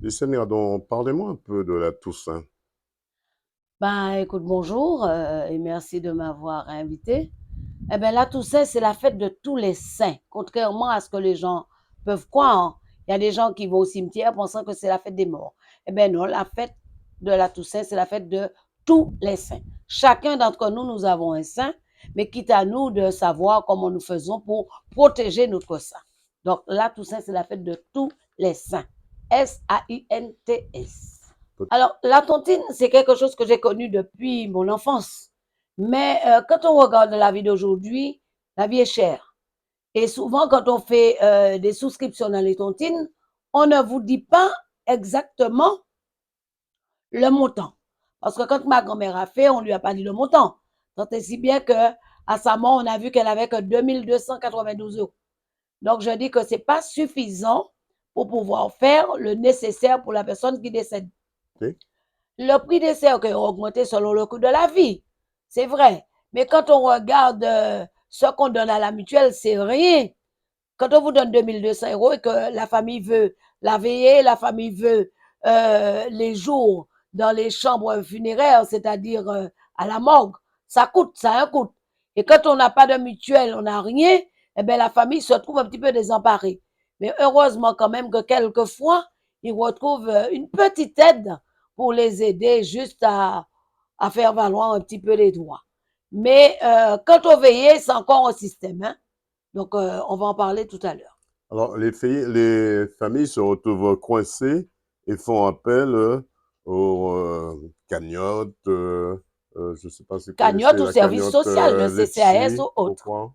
Seigneur, donc parlez-moi un peu de la Toussaint. Ben, écoute, bonjour et merci de m'avoir invité. Eh bien, la Toussaint, c'est la fête de tous les saints, contrairement à ce que les gens peuvent croire. Il y a des gens qui vont au cimetière pensant que c'est la fête des morts. Eh bien, non, la fête de la Toussaint, c'est la fête de tous les saints. Chacun d'entre nous, nous avons un saint, mais quitte à nous de savoir comment nous faisons pour protéger notre saint. Donc, la Toussaint, c'est la fête de tous les saints. Saints. Alors, la tontine, c'est quelque chose que j'ai connu depuis mon enfance. Mais quand on regarde la vie d'aujourd'hui, la vie est chère. Et souvent, quand on fait des souscriptions dans les tontines, on ne vous dit pas exactement le montant. Parce que quand ma grand-mère a fait, on ne lui a pas dit le montant. Tant et si bien que à sa mort, on a vu qu'elle avait que 2 292 euros. Donc, je dis que ce n'est pas suffisant pour pouvoir faire le nécessaire pour la personne qui décède. Ok. Le prix des cercueils a augmenté selon le coût de la vie. C'est vrai. Mais quand on regarde ce qu'on donne à la mutuelle, c'est rien. Quand on vous donne 2 200 euros et que la famille veut la veillée, la famille veut les jours dans les chambres funéraires, c'est-à-dire à la morgue, ça coûte, ça a un coût. Et quand on n'a pas de mutuelle, on n'a rien, eh bien la famille se trouve un petit peu désemparée. Mais heureusement quand même que quelquefois, ils retrouvent une petite aide pour les aider juste à faire valoir un petit peu les droits. Mais quant au veillées, c'est encore un système. Hein? Donc, on va en parler tout à l'heure. Alors, les familles se retrouvent coincées et font appel aux cagnottes, je ne sais pas si vous connaissez Cagnotte ou la service cagnotte social, le CCAS Letchi. ou autre. Pourquoi?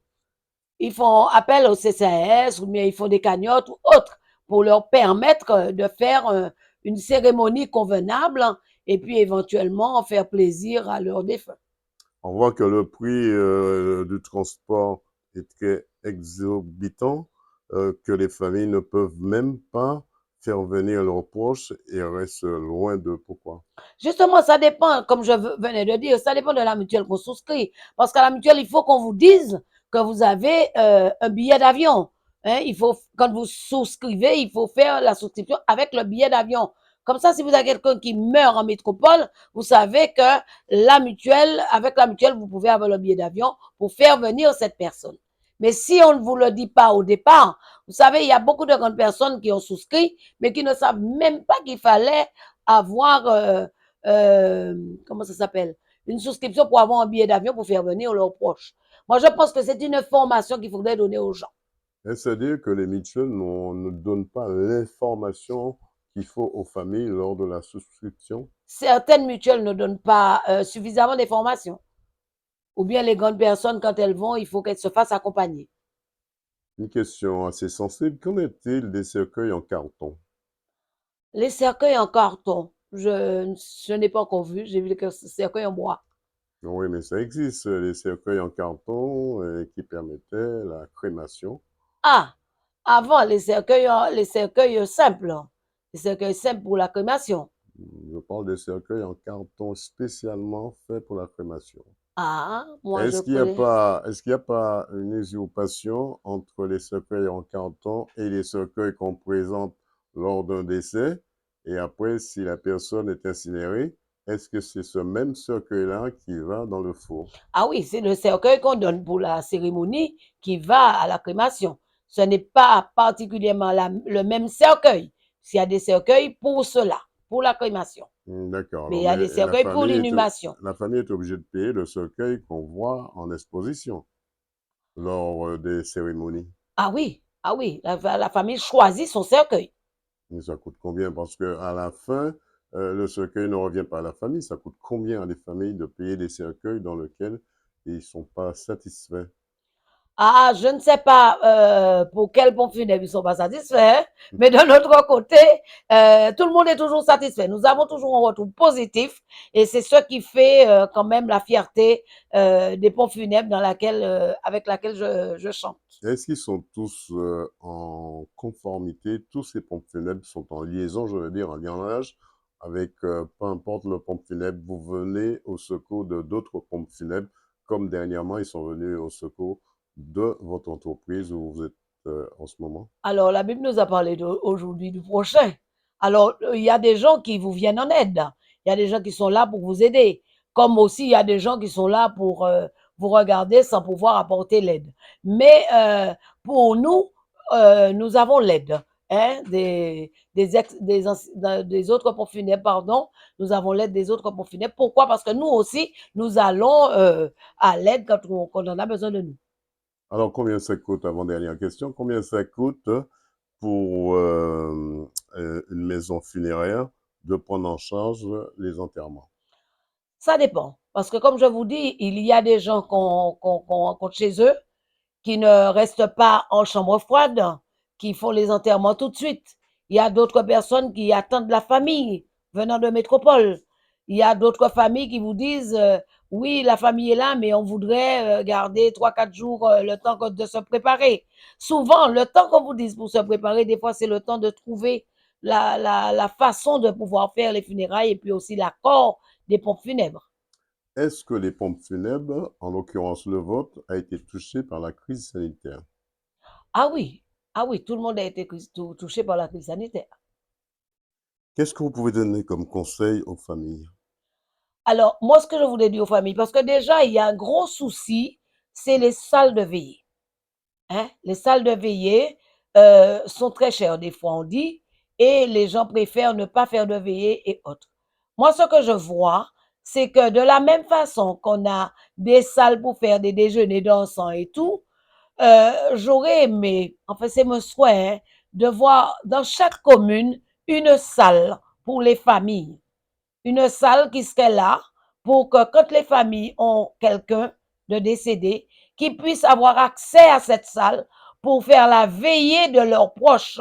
Ils font appel au CCAS ou bien ils font des cagnottes ou autres pour leur permettre de faire une cérémonie convenable et puis éventuellement faire plaisir à leurs défunts. On voit que le prix du transport est très exorbitant, que les familles ne peuvent même pas faire venir leurs proches et restent loin de pourquoi. Justement, ça dépend, comme je venais de dire, ça dépend de la mutuelle qu'on souscrit. Parce qu'à la mutuelle, il faut qu'on vous dise que vous avez un billet d'avion. Hein, il faut, quand vous souscrivez, il faut faire la souscription avec le billet d'avion. Comme ça, si vous avez quelqu'un qui meurt en métropole, vous savez que la mutuelle, avec la mutuelle, vous pouvez avoir le billet d'avion pour faire venir cette personne. Mais si on ne vous le dit pas au départ, vous savez, il y a beaucoup de grandes personnes qui ont souscrit, mais qui ne savent même pas qu'il fallait avoir euh, comment ça s'appelle, une souscription pour avoir un billet d'avion pour faire venir leurs proches. Moi, je pense que c'est une formation qu'il faudrait donner aux gens. C'est-à-dire que les mutuelles ne donnent pas l'information qu'il faut aux familles lors de la souscription. Certaines mutuelles ne donnent pas suffisamment d'informations. Ou bien les grandes personnes, quand elles vont, il faut qu'elles se fassent accompagner. Une question assez sensible, qu'en est-il des cercueils en carton? Les cercueils en carton, je n'ai pas encore vu. J'ai vu les cercueils en bois. Oui, mais ça existe, les cercueils en carton qui permettaient la crémation. Ah, avant, les cercueils simples. Les cercueils simples pour la crémation. Je parle des cercueils en carton spécialement faits pour la crémation. Ah, moi, je Est-ce qu'il n'y a connais. pas, est-ce qu'il y a pas une usurpation entre les cercueils en carton et les cercueils qu'on présente lors d'un décès? Et après, si la personne est incinérée, est-ce que c'est ce même cercueil-là qui va dans le four? Ah oui, c'est le cercueil qu'on donne pour la cérémonie qui va à la crémation. Ce n'est pas particulièrement le même cercueil. Il y a des cercueils pour cela, pour la crémation. D'accord. Mais Alors, il y a mais des cercueils pour l'inhumation. la famille est obligée de payer le cercueil qu'on voit en exposition lors des cérémonies. Ah oui, la famille choisit son cercueil. Et ça coûte combien? Parce que à la fin, le cercueil ne revient pas à la famille. Ça coûte combien à des familles de payer des cercueils dans lesquels ils ne sont pas satisfaits? Ah, je ne sais pas pour quel pompe funèbre ils ne sont pas satisfaits, hein, mais de notre côté, tout le monde est toujours satisfait. Nous avons toujours un retour positif et c'est ce qui fait quand même la fierté des pompes funèbres avec laquelle je chante. Est-ce qu'ils sont tous en conformité? Tous ces pompes funèbres sont en liaison, je veux dire, en liaison avec peu importe le pompe funèbre. Vous venez au secours de d'autres pompes funèbres, comme dernièrement, ils sont venus au secours de votre entreprise où vous êtes en ce moment. Alors, la Bible nous a parlé aujourd'hui du prochain. Alors, il y a des gens qui vous viennent en aide. Il y a des gens qui sont là pour vous aider. Comme aussi, il y a des gens qui sont là pour vous regarder sans pouvoir apporter l'aide. Mais pour nous, nous avons l'aide hein, des autres pompes funèbres, pardon. Nous avons l'aide des autres pompes funèbres. Pourquoi? Parce que nous aussi, nous allons à l'aide quand on en a besoin de nous. Alors, combien ça coûte, avant-dernière question, combien ça coûte pour une maison funéraire de prendre en charge les enterrements? Ça dépend. Parce que comme je vous dis, il y a des gens qu'on rencontre chez eux qui ne restent pas en chambre froide, qui font les enterrements tout de suite. Il y a d'autres personnes qui attendent la famille venant de métropole. Il y a d'autres familles qui vous disent oui, la famille est là, mais on voudrait garder 3, 4 jours le temps de se préparer. Souvent, le temps qu'on vous dise pour se préparer, des fois, c'est le temps de trouver la façon de pouvoir faire les funérailles et puis aussi l'accord des pompes funèbres. Est-ce que les pompes funèbres, en l'occurrence le vôtre, a été touché par la crise sanitaire? Ah oui, ah oui, tout le monde a été touché par la crise sanitaire. Qu'est-ce que vous pouvez donner comme conseil aux familles? Alors, moi, ce que je voulais dire aux familles, parce que déjà, il y a un gros souci, c'est les salles de veillée. Hein? Les salles de veillée sont très chères, des fois, on dit, et les gens préfèrent ne pas faire de veillée et autres. Moi, ce que je vois, c'est que de la même façon qu'on a des salles pour faire des déjeuners dansants et tout, j'aurais aimé, enfin, c'est mon souhait, hein, de voir dans chaque commune une salle pour les familles une salle qui serait là pour que quand les familles ont quelqu'un de décédé, qu'ils puissent avoir accès à cette salle pour faire la veillée de leurs proches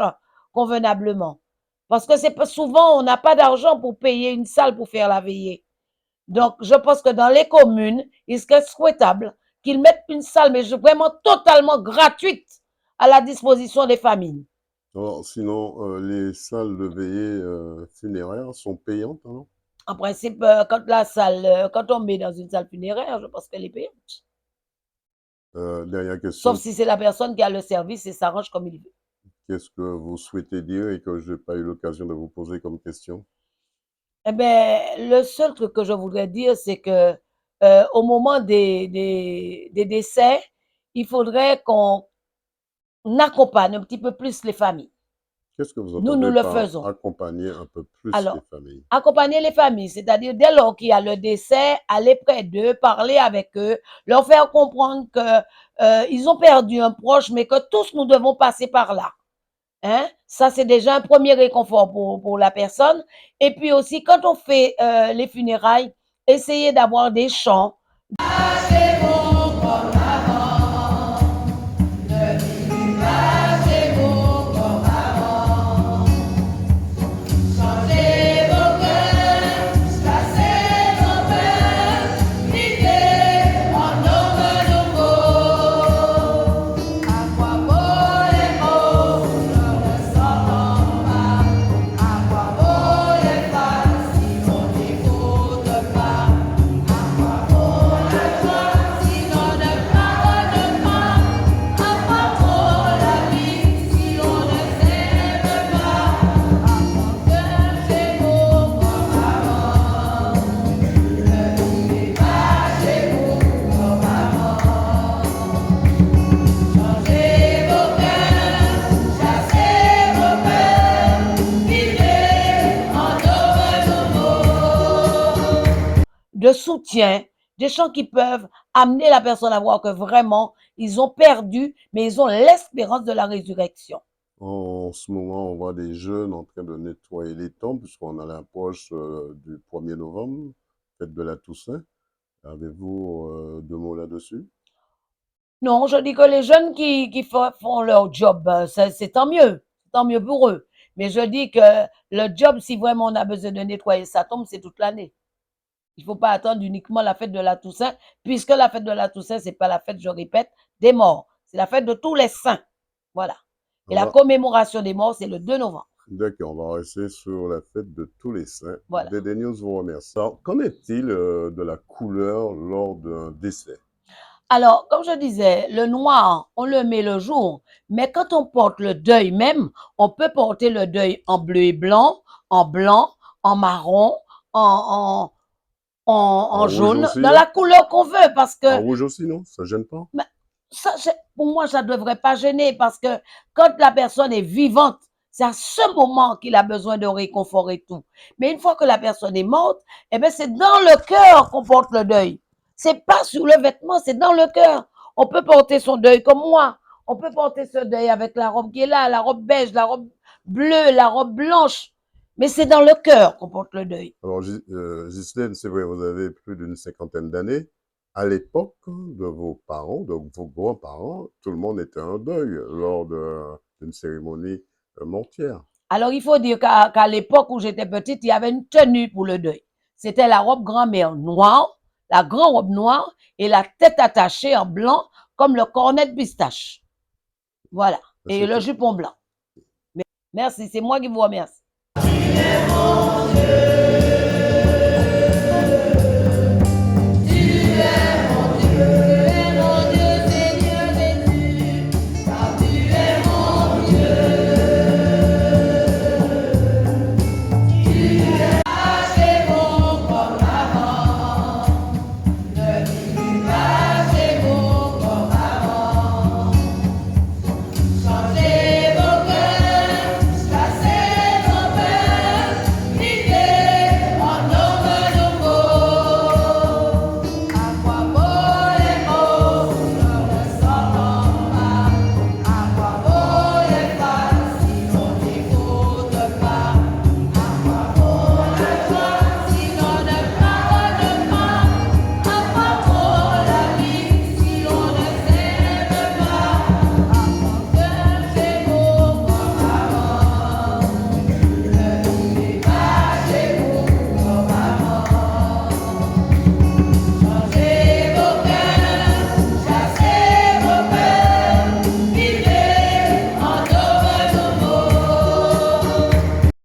convenablement. Parce que c'est pas souvent, on n'a pas d'argent pour payer une salle pour faire la veillée. Donc, je pense que dans les communes, il serait souhaitable qu'ils mettent une salle, mais vraiment totalement gratuite à la disposition des familles. Alors, sinon, les salles de veillée funéraires sont payantes, hein? En principe, quand on met dans une salle funéraire, je pense qu'elle est payante. Dernière Sauf question, si c'est la personne qui a le service et s'arrange comme il veut. qu'est-ce que vous souhaitez dire et que je n'ai pas eu l'occasion de vous poser comme question? Eh bien, le seul truc que je voudrais dire, c'est que au moment des décès, il faudrait qu'on accompagne un petit peu plus les familles. Qu'est-ce que vous Nous, nous entendez le par faisons. accompagner un peu plus les Alors, familles? accompagner les familles, c'est-à-dire dès lors qu'il y a le décès, aller près d'eux, parler avec eux, leur faire comprendre que ils ont perdu un proche, mais que tous nous devons passer par là. Hein? Ça, c'est déjà un premier réconfort pour la personne. Et puis aussi, quand on fait les funérailles, essayez d'avoir des chants. De soutien, des chants qui peuvent amener la personne à voir que vraiment, ils ont perdu, mais ils ont l'espérance de la résurrection. En ce moment, on voit des jeunes en train de nettoyer les tombes, puisqu'on a l'approche du 1er novembre, fête de la Toussaint. Avez-vous deux mots là-dessus? Non, je dis que les jeunes qui font leur job, c'est tant mieux pour eux. Mais je dis que le job, si vraiment on a besoin de nettoyer sa tombe, c'est toute l'année. Il ne faut pas attendre uniquement la fête de la Toussaint, puisque la fête de la Toussaint, ce n'est pas la fête, je répète, des morts. C'est la fête de tous les saints. Voilà. Et On la va, commémoration des morts, c'est le 2 novembre. d'accord, on va rester sur la fête de tous les saints. Voilà. DD News vous remercie. Alors, qu'en est-il de la couleur lors d'un décès? Alors, comme je disais, le noir, on le met le jour, mais quand on porte le deuil même, on peut porter le deuil en bleu et blanc, en blanc, en marron, en, en, En rouge jaune, aussi, dans non? la couleur qu'on veut, parce que En rouge aussi, non? Ça gêne pas? mais ça, pour moi, ça ne devrait pas gêner, parce que quand la personne est vivante, c'est à ce moment qu'il a besoin de réconfort et tout. Mais une fois que la personne est morte, eh bien, c'est dans le cœur qu'on porte le deuil. C'est pas sur le vêtement, c'est dans le cœur. On peut porter son deuil comme moi. On peut porter ce deuil avec la robe qui est là, la robe beige, la robe bleue, la robe blanche. Mais c'est dans le cœur qu'on porte le deuil. Alors, Ghislaine, c'est vrai, vous avez plus d'une cinquantaine d'années. À l'époque de vos parents, de vos grands-parents, tout le monde était en deuil lors d'une cérémonie mortière. Alors, il faut dire qu'à l'époque où j'étais petite, il y avait une tenue pour le deuil. C'était la robe grand-mère noire, la grande robe noire et la tête attachée en blanc, comme le cornet de pistache. Voilà. Et le jupon blanc. Merci, c'est moi qui vous remercie.